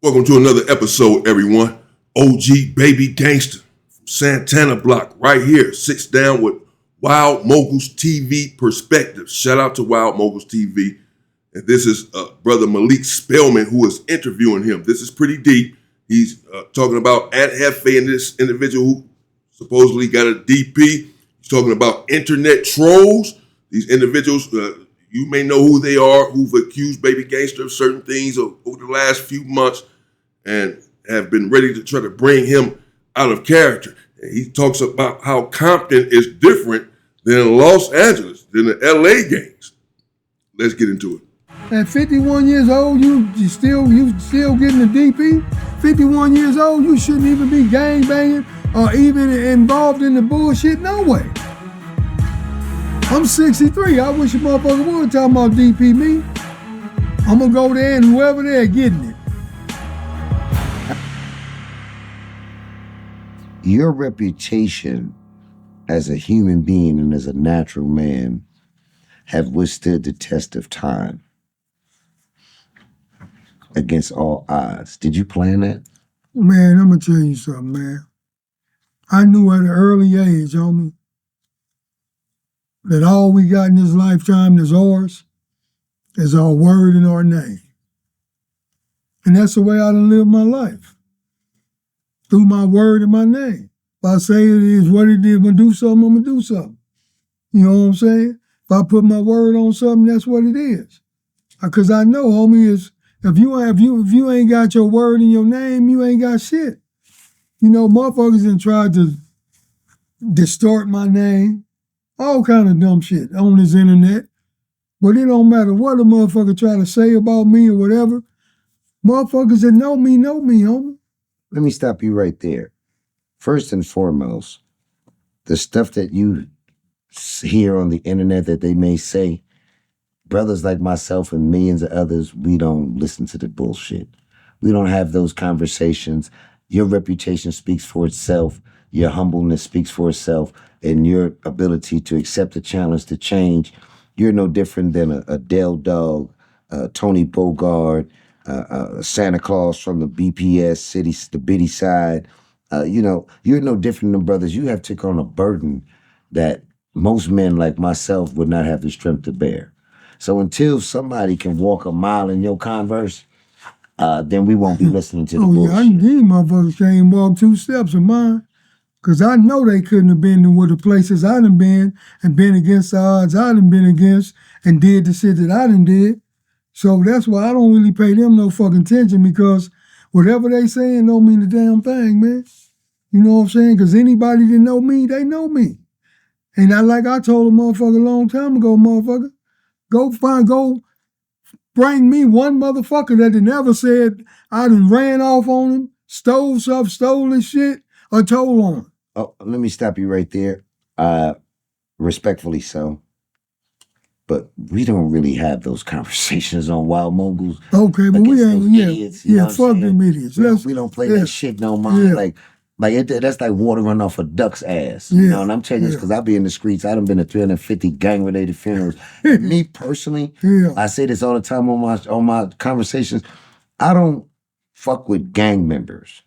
Welcome to another episode, everyone. OG Baby Gangsta from Santana Block right here sits down with Wild Moguls TV Perspective. Shout out to Wild Moguls TV. And this is Brother Malik Spellman who is interviewing him. This is pretty deep. He's talking about Jefe and this individual who supposedly got a DP. He's talking about internet trolls. These individuals, you may know who they are, who've accused Baby Gangsta of certain things over the last few months and have been ready to try to bring him out of character. And he talks about how Compton is different than Los Angeles, than the LA gangs. Let's get into it. At 51 years old, you still getting a DP? 51 years old, you shouldn't even be gang banging or even involved in the bullshit. No way. I'm 63. I wish a motherfucker would talk about DP me. I'm gonna go there and whoever there getting it. Your reputation as a human being and as a natural man have withstood the test of time against all odds. Did you plan that? Man, I'm gonna tell you something, man. I knew at an early age, homie, that all we got in this lifetime that's ours is our word and our name. And that's the way I done lived my life. Through my word and my name. If I say it is what it is, I'm gonna do something, I'm gonna do something. You know what I'm saying? If I put my word on something, that's what it is. Because I know, homie, is if you ain't got your word in your name, you ain't got shit. You know, motherfuckers done tried to distort my name, all kind of dumb shit on this internet. But it don't matter what a motherfucker try to say about me or whatever. Motherfuckers that know me, homie. Let me stop you right there. First and foremost, the stuff that you hear on the internet that they may say, brothers like myself and millions of others, we don't listen to the bullshit. We don't have those conversations. Your reputation speaks for itself. Your humbleness speaks for itself. And your ability to accept the challenge to change. You're no different than a Dell Dog, Tony Bogard, Santa Claus from the BPS city, the bitty side. You're no different than brothers. You have took on a burden that most men like myself would not have the strength to bear. So until somebody can walk a mile in your Converse, then we won't be listening to the bullshit. These motherfuckers can't walk 2 steps of mine. Because I know they couldn't have been to the places I done been and been against the odds I done been against and did the shit that I done did. So that's why I don't really pay them no fucking attention, because whatever they saying don't mean a damn thing, man. You know what I'm saying? Because anybody that know me, they know me. And I told a motherfucker a long time ago, motherfucker, go bring me one motherfucker that never said I done ran off on him, stole stuff, stole his shit, or told on him. Oh, let me stop you right there. Respectfully so. But we don't really have those conversations on Wild Moguls. Okay, but we ain't, idiots, fuck them idiots. We don't play that shit no more. That's like water running off a duck's ass. You know, and I'm telling you this because I be in the streets. I done been to 350 gang-related funerals. Me personally, I say this all the time on my conversations. I don't fuck with gang members.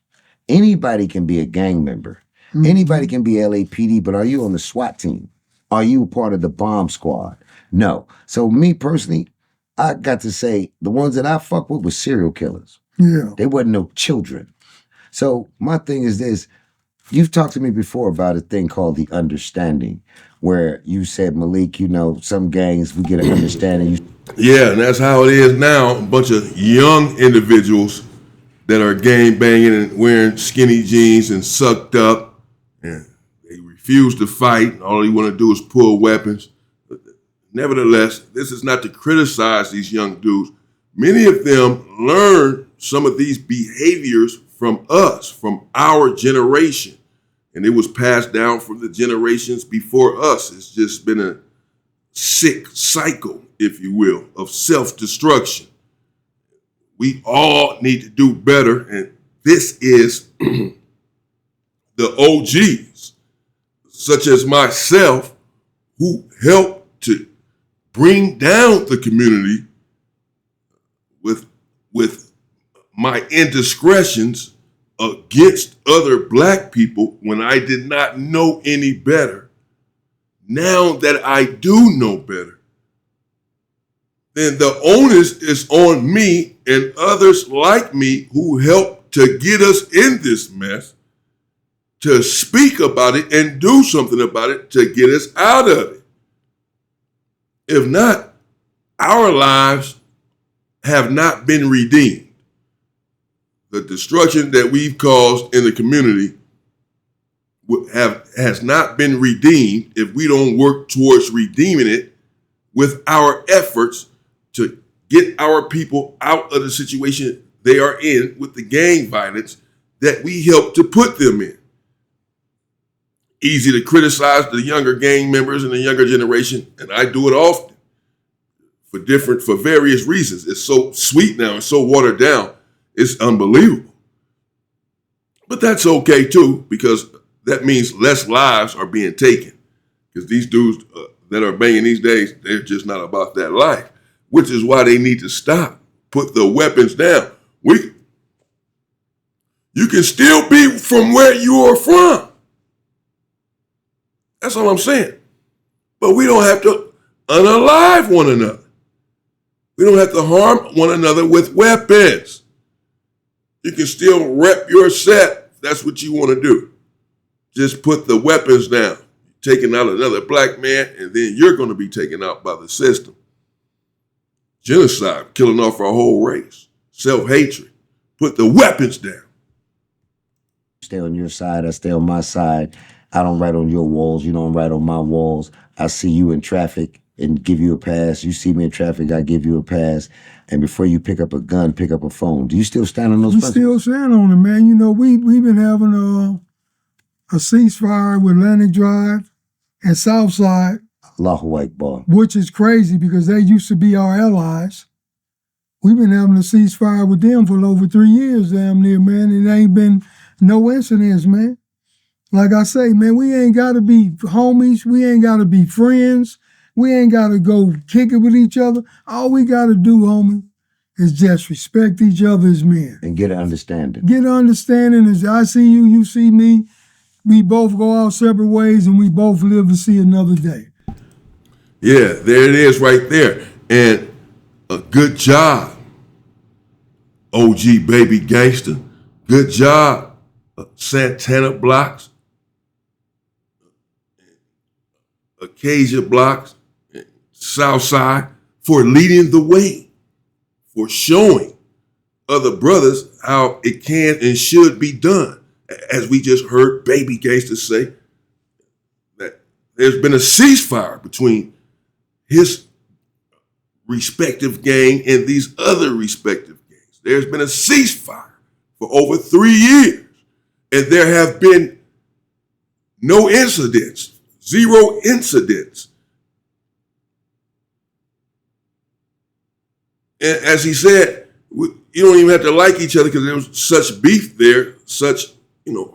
Anybody can be a gang member. Mm-hmm. Anybody can be LAPD, but are you on the SWAT team? Are you part of the bomb squad? No. So me personally, I got to say the ones that I fuck with were serial killers. Yeah. They wasn't no children. So my thing is this. You've talked to me before about a thing called the understanding, where you said, Malik, some gangs, we get an understanding. Yeah, and that's how it is now. A bunch of young individuals that are gang banging and wearing skinny jeans and sucked up, and they refuse to fight. All they want to do is pull weapons. But nevertheless, this is not to criticize these young dudes. Many of them learn some of these behaviors from us, from our generation. And it was passed down from the generations before us. It's just been a sick cycle, if you will, of self-destruction. We all need to do better, and this is the OGs, such as myself, who helped to bring down the community with my indiscretions against other black people when I did not know any better. Now that I do know better, then the onus is on me and others like me who helped to get us in this mess to speak about it and do something about it to get us out of it. If not, our lives have not been redeemed. The destruction that we've caused in the community has not been redeemed if we don't work towards redeeming it with our efforts to get our people out of the situation they are in with the gang violence that we helped to put them in. Easy to criticize the younger gang members and the younger generation, and I do it often for various reasons. It's so sweet now, it's so watered down, it's unbelievable. But that's okay too, because that means less lives are being taken. Because these dudes that are banging these days, they're just not about that life, which is why they need to stop, put the weapons down. You can still be from where you are from. That's all I'm saying. But we don't have to unalive one another. We don't have to harm one another with weapons. You can still rep your set if that's what you want to do. Just put the weapons down. Taking out another black man, and then you're going to be taken out by the system. Genocide, killing off our whole race. Self-hatred. Put the weapons down. Stay on your side, I stay on my side. I don't write on your walls, you don't write on my walls. I see you in traffic and give you a pass. You see me in traffic, I give you a pass. And before you pick up a gun, pick up a phone. Do you still stand on those principles? Still stand on it, man. You know, we've been having a ceasefire with Atlantic Drive and Southside. Allahu Akbar. Which is crazy because they used to be our allies. We've been having a ceasefire with them for over 3 years, damn near, man. It ain't been no incidents, man. Like I say, man, we ain't got to be homies. We ain't got to be friends. We ain't got to go kick it with each other. All we got to do, homie, is just respect each other as men. And get an understanding. Get an understanding is I see you, you see me. We both go our separate ways and we both live to see another day. Yeah, there it is right there. And a good job, OG Baby Gangsta. Good job, Santana Blocks, Acacia Blocks, Southside, for leading the way, for showing other brothers how it can and should be done. As we just heard Baby Gangsta say, that there's been a ceasefire between his respective gang and these other respective gangs. There's been a ceasefire for over 3 years, and there have been no incidents, 0 incidents. And as he said, you don't even have to like each other because there was such beef there, such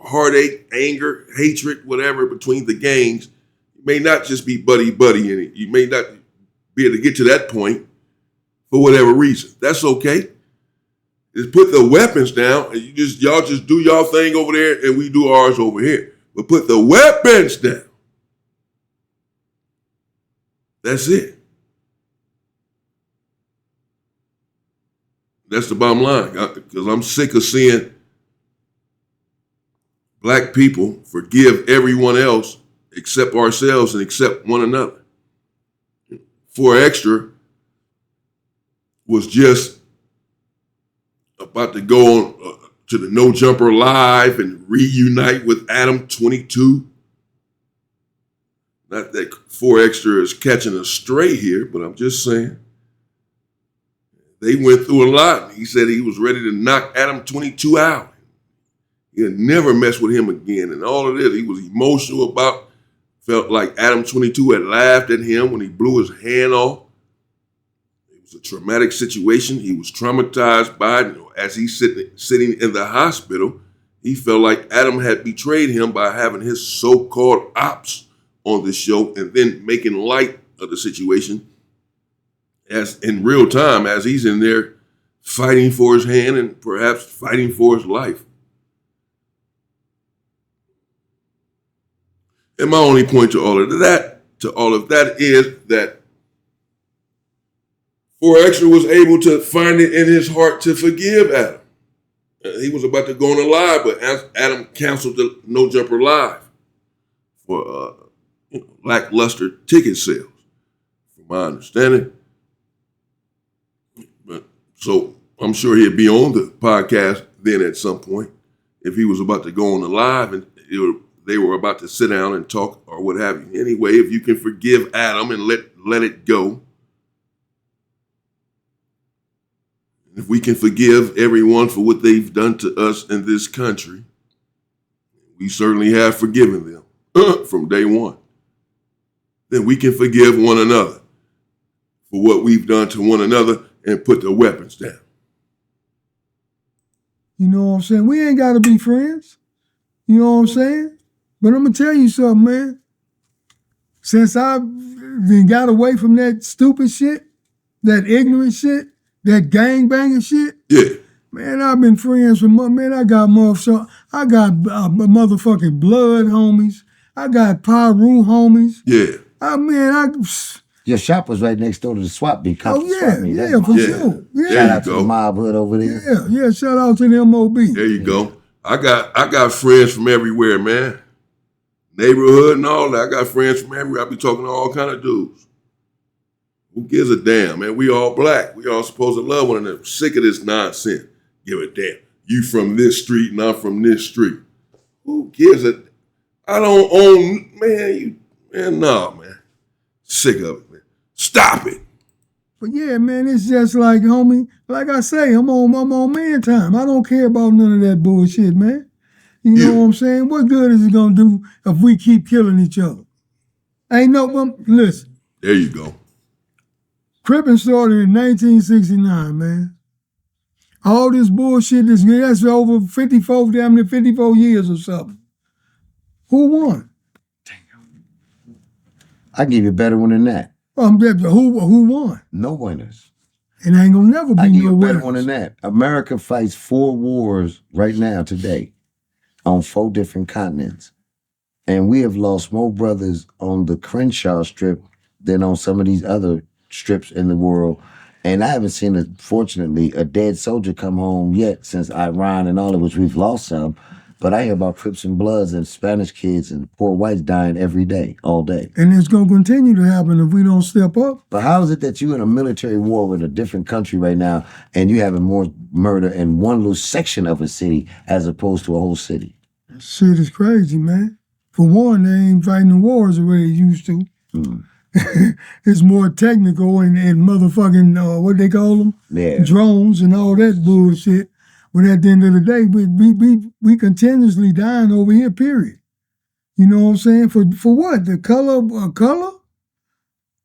heartache, anger, hatred, whatever between the gangs. You may not just be buddy-buddy in it. You may not be able to get to that point for whatever reason. That's okay. Just put the weapons down and y'all just do y'all thing over there and we do ours over here. But put the weapons down. That's it. That's the bottom line. Because I'm sick of seeing black people forgive everyone else except ourselves and except one another. 4Extra was just about to go on to the No Jumper Live and reunite with Adam 22. Not that 4Extra is catching us straight here, but I'm just saying. They went through a lot. He said he was ready to knock Adam 22 out. He'd never mess with him again. And all of this, he was emotional about, felt like Adam 22 had laughed at him when he blew his hand off. It was a traumatic situation. He was traumatized by it. As he's sitting in the hospital, he felt like Adam had betrayed him by having his so-called ops on the show and then making light of the situation as in real time as he's in there fighting for his hand and perhaps fighting for his life. And my only point to all of that is that 4Extra was able to find it in his heart to forgive Adam. He was about to go on a live, but Adam canceled the No Jumper Live for lackluster ticket sales, from my understanding. But so I'm sure he'd be on the podcast then at some point if he was about to go on the live and they were about to sit down and talk or what have you. Anyway, if you can forgive Adam and let it go, if we can forgive everyone for what they've done to us in this country, we certainly have forgiven them from day one. Then we can forgive one another for what we've done to one another and put the weapons down. You know what I'm saying? We ain't got to be friends. You know what I'm saying? But I'm going to tell you something, man. Since I've got away from that stupid shit, that ignorant shit, that gangbanging shit, yeah, man, I've been friends with I got motherfucking blood homies. I got Pyru homies. Yeah. Your shop was right next door to the swap meet. Oh, yeah, for sure. Yeah. Shout out to the mob hood over there. Yeah, shout out to the MOB. There you go. I got friends from everywhere, man. Neighborhood and all that. I got friends from everywhere. I be talking to all kind of dudes. Who gives a damn, man? We all black. We all supposed to love one another. Sick of this nonsense. Give a damn. You from this street and I'm from this street. Who gives a... I don't own... No, man. Sick of it, man. Stop it. But yeah, man, it's just like, homie, like I say, I'm on man time. I don't care about none of that bullshit, man. You know what I'm saying? What good is it gonna do if we keep killing each other? Listen. There you go. Crippin' started in 1969, man. All this bullshit, that's over 54 years or something. Who won? I give you a better one than that. Who won? No winners. It ain't gonna never be I give you no a better winners. one than that. America fights 4 wars right now, today, on 4 different continents. And we have lost more brothers on the Crenshaw Strip than on some of these other strips in the world. And I haven't seen, fortunately, a dead soldier come home yet since Iran and all of which we've lost some. But I hear about Crips and Bloods and Spanish kids and poor whites dying every day, all day. And it's going to continue to happen if we don't step up. But how is it that you're in a military war with a different country right now and you having more murder in one little section of a city as opposed to a whole city? Shit is crazy, man. For one, they ain't fighting the wars the way they used to. Mm. It's more technical and motherfucking, what they call them? Yeah. Drones and all that bullshit. But at the end of the day, we continuously dying over here, period. You know what I'm saying? For what? The color?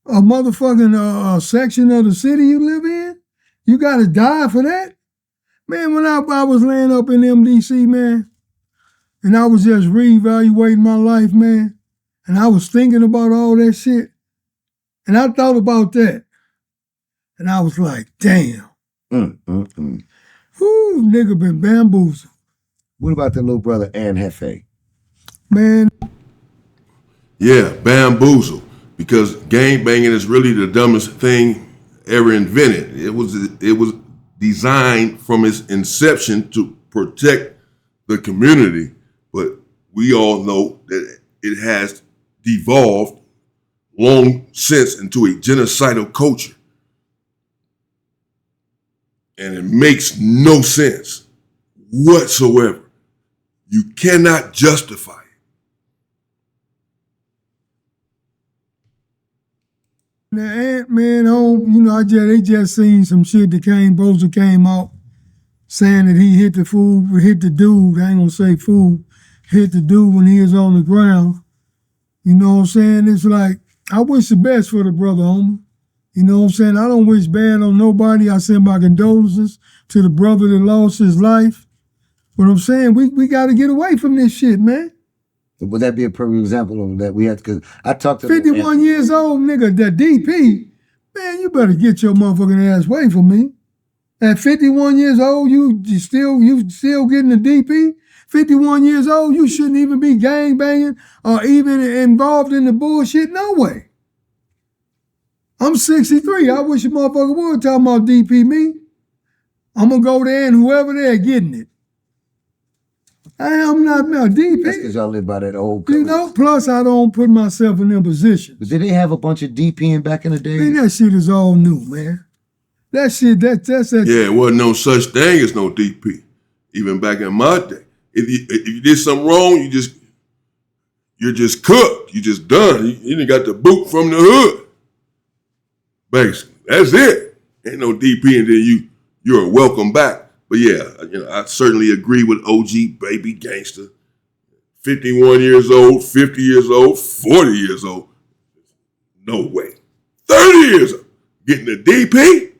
A motherfucking section of the city you live in? You got to die for that? Man, when I was laying up in MDC, man, and I was just reevaluating my life, man, and I was thinking about all that shit, and I thought about that, and I was like, damn. Whoo, nigga been bamboozled. What about the little brother and Jefe? Man. Yeah, bamboozled. Because gangbanging is really the dumbest thing ever invented. It was designed from its inception to protect the community, but we all know that it has devolved long since into a genocidal culture. And it makes no sense whatsoever. You cannot justify it. The Ant-Man home, they just seen some shit that came out saying that he hit the dude, I ain't gonna say fool, hit the dude when he was on the ground. You know what I'm saying? It's like, I wish the best for the brother, homie. You know what I'm saying? I don't wish bad on nobody. I send my condolences to the brother that lost his life. But I'm saying, we got to get away from this shit, man. Would that be a perfect example of that? We have to, because I talked to 51 years old, nigga, that DP, man, you better get your motherfucking ass away from me. At 51 years old, you still getting a DP? 51 years old, you shouldn't even be gang banging or even involved in the bullshit. No way. I'm 63. I wish a motherfucker would talk about DP me. I'm gonna go there and whoever there getting it. I'm not no DP. That's because y'all live by that old code. You know, plus I don't put myself in them positions. But did they have a bunch of DPing back in the day? Man, that shit is all new, man. That shit, that's that. Yeah, it wasn't no such thing as no DP. Even back in my day. If you did something wrong, you're just cooked. You just done. You done got the boot from the hood. Basically. That's it. Ain't no DP and then you're welcome back. But yeah, I certainly agree with OG Baby Gangsta. 51 years old, 50 years old, 40 years old. No way. 30 years old. Getting a DP?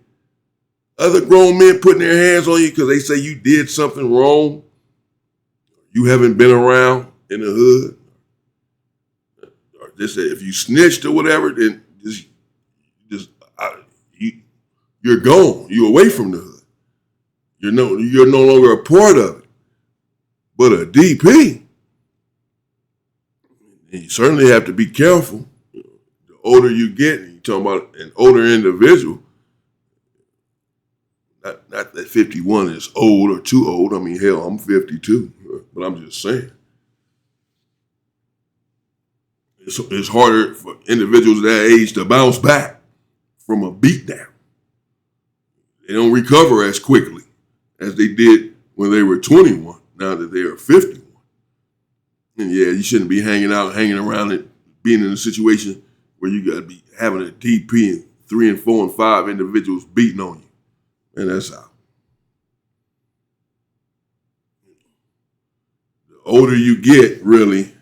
Other grown men putting their hands on you because they say you did something wrong. You haven't been around in the hood. Or just if you snitched or whatever, then you're gone. You're away from the hood. You're no longer a part of it. But a DP, you certainly have to be careful. The older you get, and you're talking about an older individual, not that 51 is old or too old. I mean, hell, I'm 52, but I'm just saying. It's harder for individuals that age to bounce back from a beatdown. They don't recover as quickly as they did when they were 21, now that they are 51. And yeah, you shouldn't be hanging around and being in a situation where you got to be having a DP and 3 and 4 and 5 individuals beating on you. And that's how. The older you get, really,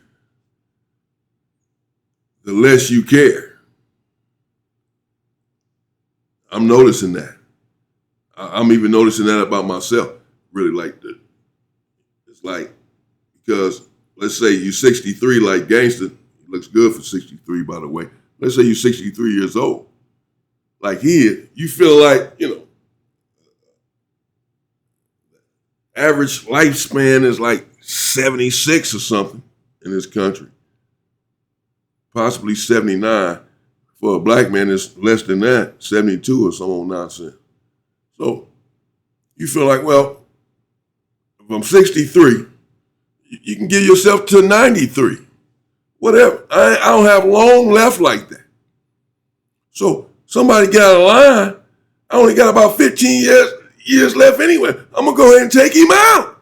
the less you care. I'm noticing that. I'm even noticing that about myself. Really it's like, because let's say you're 63 like Gangsta. He looks good for 63, by the way. Let's say you're 63 years old. Like he is. You feel like, average lifespan is like 76 or something in this country. Possibly 79. For a black man, it's less than that, 72 or some old nonsense. So you feel like, well, if I'm 63, you can give yourself to 93. Whatever. I don't have long left like that. So somebody get out of line. I only got about 15 years left anyway. I'm going to go ahead and take him out.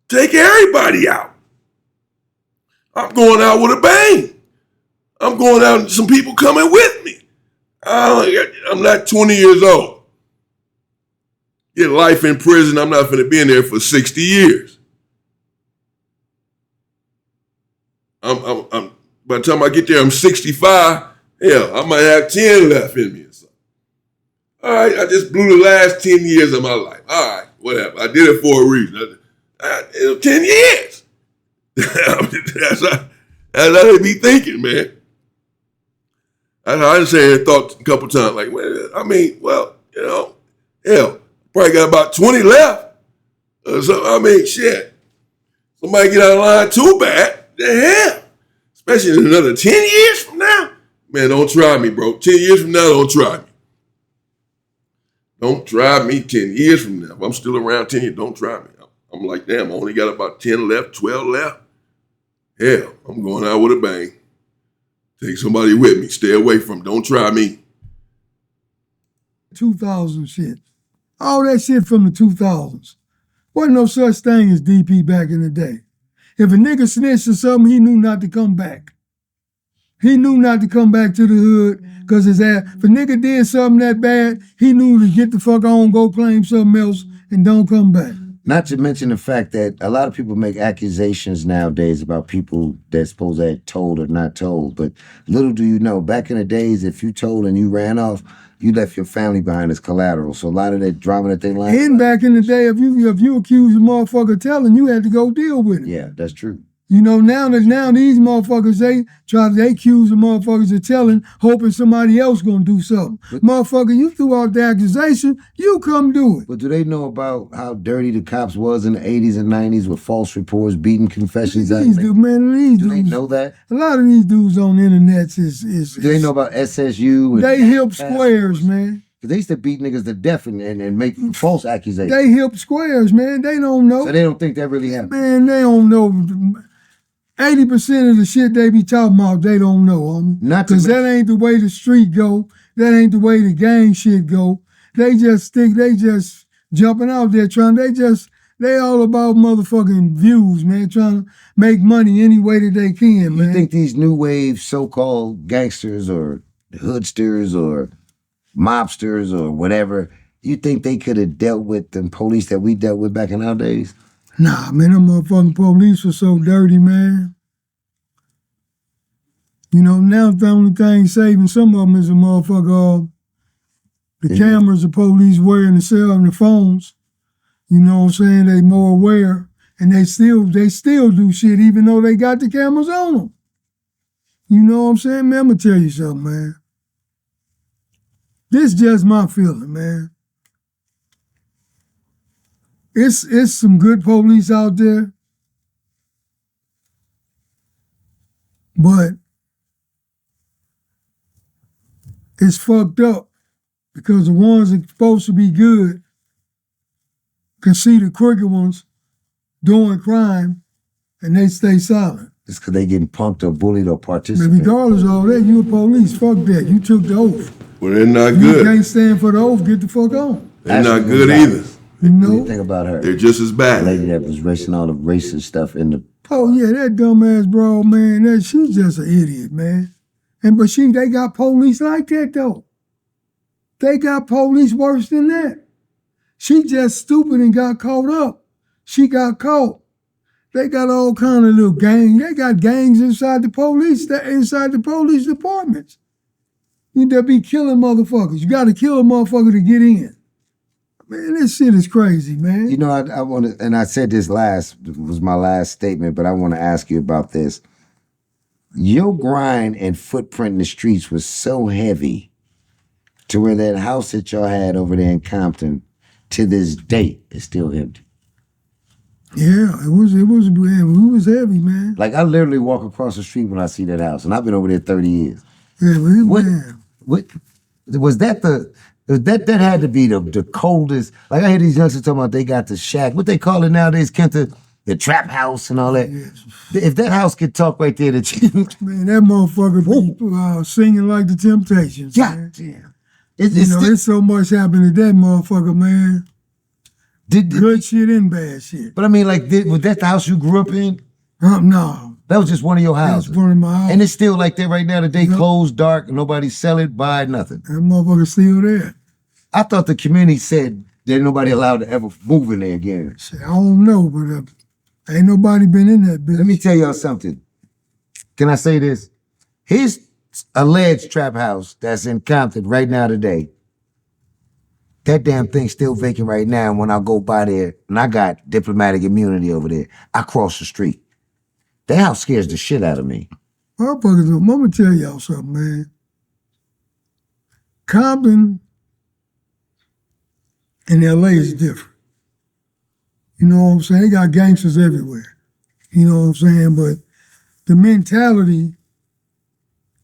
Take everybody out. I'm going out with a bang. I'm going out and some people coming with me. I'm not 20 years old. Get life in prison, I'm not going to be in there for 60 years. I'm by the time I get there, I'm 65. Hell, I might have 10 left in me or something. All right, I just blew the last 10 years of my life. All right, whatever. I did it for a reason. 10 years. That's how they be thinking, man. I just thought a couple times, like, well, hell, probably got about 20 left. So, shit. Somebody get out of line too bad, the hell. Especially in another 10 years from now. Man, don't try me, bro. 10 years from now, don't try me. Don't try me 10 years from now. If I'm still around 10 years, don't try me. I'm like, damn, I only got about 10 left, 12 left. Hell, I'm going out with a bang. Take somebody with me. Stay away from. Don't try me. 2000 shit. All that shit from the 2000s. Wasn't no such thing as DP back in the day. If a nigga snitched or something, he knew not to come back. He knew not to come back to the hood because his ass, if a nigga did something that bad, he knew to get the fuck on, go claim something else, and don't come back. Not to mention the fact that a lot of people make accusations nowadays about people that's supposed to have told or not told. But little do you know, back in the days, if you told and you ran off, you left your family behind as collateral. So a lot of that drama that they like. And back in the day, if you accused a motherfucker telling, you had to go deal with it. Yeah, that's true. You know, now these motherfuckers, they accuse the motherfuckers of telling, hoping somebody else gonna do something. Motherfucker, you threw out the accusation, you come do it. But do they know about how dirty the cops was in the 80s and 90s with false reports, beating confessions? Do they know that? A lot of these dudes on the internet is do they know about SSU? They hip squares, man. They used to beat niggas to death and make false accusations. They hip squares, man. They don't know. So they don't think that really happened. Man, they don't know. 80% of the shit they be talking about, they don't know, homie. Because that ain't the way the street go. That ain't the way the gang shit go. They just jumping out there they all about motherfucking views, man, trying to make money any way that they can, man. You think these new wave so-called gangsters or hoodsters or mobsters or whatever, you think they could have dealt with the police that we dealt with back in our days? Nah, man, them motherfucking police were so dirty, man. You know, now the only thing saving some of them is a motherfucker, the cameras the police wear in the cell and the phones. You know what I'm saying? They more aware, and they still do shit even though they got the cameras on them. You know what I'm saying? Man, I'm gonna tell you something, man. This just my feeling, man. It's some good police out there, but it's fucked up because the ones that are supposed to be good can see the crooked ones doing crime and they stay silent. It's because they getting punked or bullied or participating. But regardless of all that, you a police. Fuck that. You took the oath. Well, they're not you good. You can't stand for the oath. Get the fuck on. They're not good either. You know? What do you think about her? They're just as bad. The lady that was racing all the racist stuff in the... Oh, yeah, that dumbass broad, man. She's just an idiot, man. But they got police like that, though. They got police worse than that. She just stupid and got caught up. She got caught. They got all kind of little gangs. They got gangs inside the police departments. They be killing motherfuckers. You got to kill a motherfucker to get in. Man, this shit is crazy, man. You know, I want to, and I said this was my last statement, but I want to ask you about this. Your grind and footprint in the streets was so heavy to where that house that y'all had over there in Compton, to this date, is still empty. Yeah, it was heavy, man. Like, I literally walk across the street when I see that house, and I've been over there 30 years. Yeah, what was that that had to be the coldest. Like, I hear these youngsters talking about they got the shack. What they call it nowadays, Kenta, the trap house and all that. Yes. If that house could talk right there, man, that motherfucker be singing like the Temptations. Yeah, man. Damn. It's so much happened to that motherfucker, man. Good shit and bad shit. But I mean, like, was that the house you grew up in? No. That was just one of your houses. That's one of my houses. And it's still like that right now. The day closed, dark, nobody sell it, buy it, nothing. That motherfucker's still there. I thought the community said that nobody allowed to ever move in there again. I don't know, but ain't nobody been in that bitch. Let me tell y'all something. Can I say this? His alleged trap house that's in Compton right now today, that damn thing's still vacant right now. And when I go by there, and I got diplomatic immunity over there, I cross the street. That house scares the shit out of me. Motherfuckers, I'm gonna tell y'all something, man. Compton in LA is different. You know what I'm saying? They got gangsters everywhere. You know what I'm saying? But the mentality,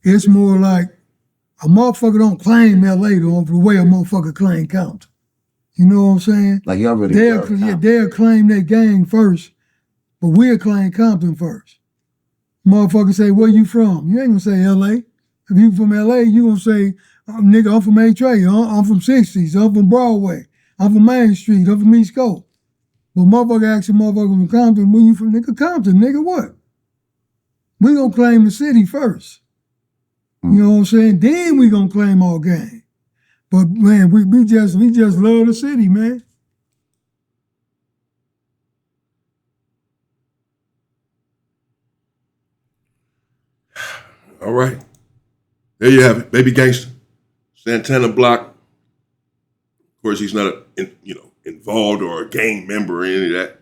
it's more like a motherfucker don't claim LA the way a motherfucker claim Compton. You know what I'm saying? Like y'all really they'll claim their gang first, but we'll claim Compton first. Motherfucker say, where you from? You ain't gonna say LA. If you from LA, you gonna say, nigga, I'm from H.A., I'm from 60s, I'm from Broadway, I'm from Main Street, I'm from East Coast. But motherfucker asks a motherfucker from Compton, where you from? Nigga, Compton, nigga, what? We gonna claim the city first. You know what I'm saying? Then we gonna claim our gang. But man, we just love the city, man. All right. There you have it, baby gangster. Santana Block. Of course, he's not involved or a gang member or any of that.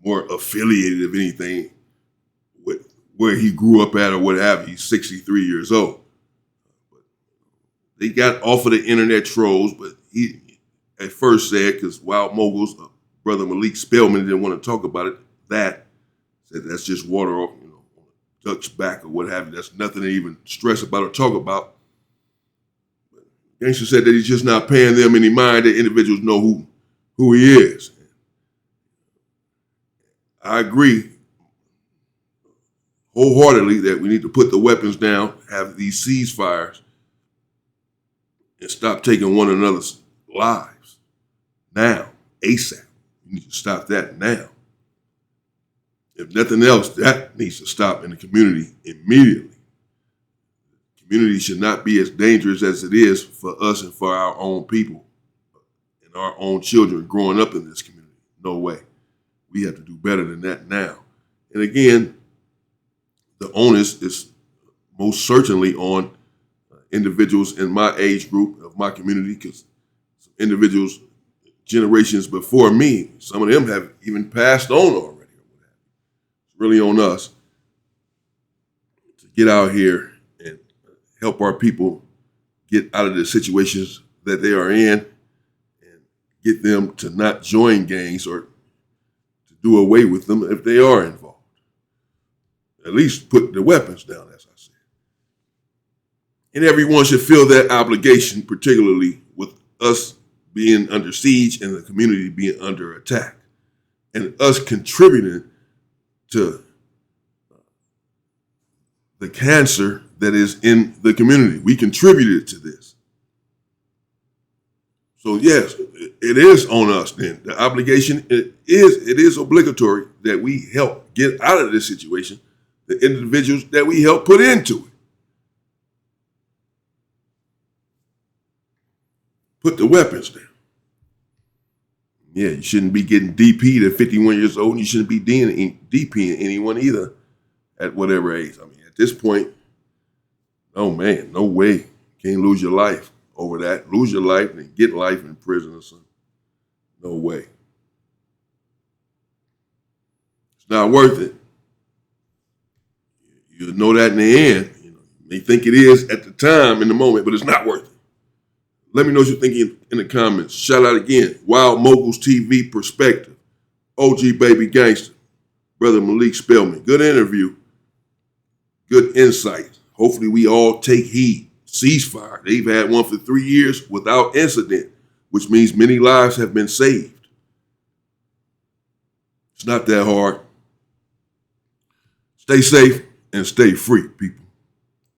More affiliated, if anything. where he grew up at or what have you. He's 63 years old. They got off of the internet trolls, but he at first said, because Wild Mogul's brother Malik Spellman didn't want to talk about it, said that's just water off, on a duck's back or what have you. That's nothing to even stress about or talk about. Gangsta said that he's just not paying them any mind that individuals know who he is. I agree wholeheartedly that we need to put the weapons down, have these ceasefires, and stop taking one another's lives now, ASAP. We need to stop that now. If nothing else, that needs to stop in the community immediately. The community should not be as dangerous as it is for us and for our own people and our own children growing up in this community. No way. We have to do better than that now. And again, the onus is most certainly on individuals in my age group of my community, because individuals generations before me, some of them have even passed on already. It's really on us to get out here and help our people get out of the situations that they are in and get them to not join gangs or to do away with them if they are involved. At least put the weapons down, as I said. And everyone should feel that obligation, particularly with us being under siege and the community being under attack, and us contributing to the cancer that is in the community. We contributed to this. So yes, it is on us then. The obligation, it is obligatory that we help get out of this situation the individuals that we help put into it. Put the weapons down. Yeah, you shouldn't be getting DP'd at 51 years old, and you shouldn't be DPing anyone either at whatever age. I mean, at this point, oh man, no way. Can't lose your life over that. Lose your life and get life in prison or something. No way. It's not worth it. You'll know that in the end. You may think it is at the time, in the moment, but it's not worth it. Let me know what you're thinking in the comments. Shout out again, Wild Moguls TV Perspective, OG Baby Gangsta, Brother Malik Spellman. Good interview, good insight. Hopefully we all take heed. Ceasefire. They've had one for 3 years without incident, which means many lives have been saved. It's not that hard. Stay safe and stay free, people.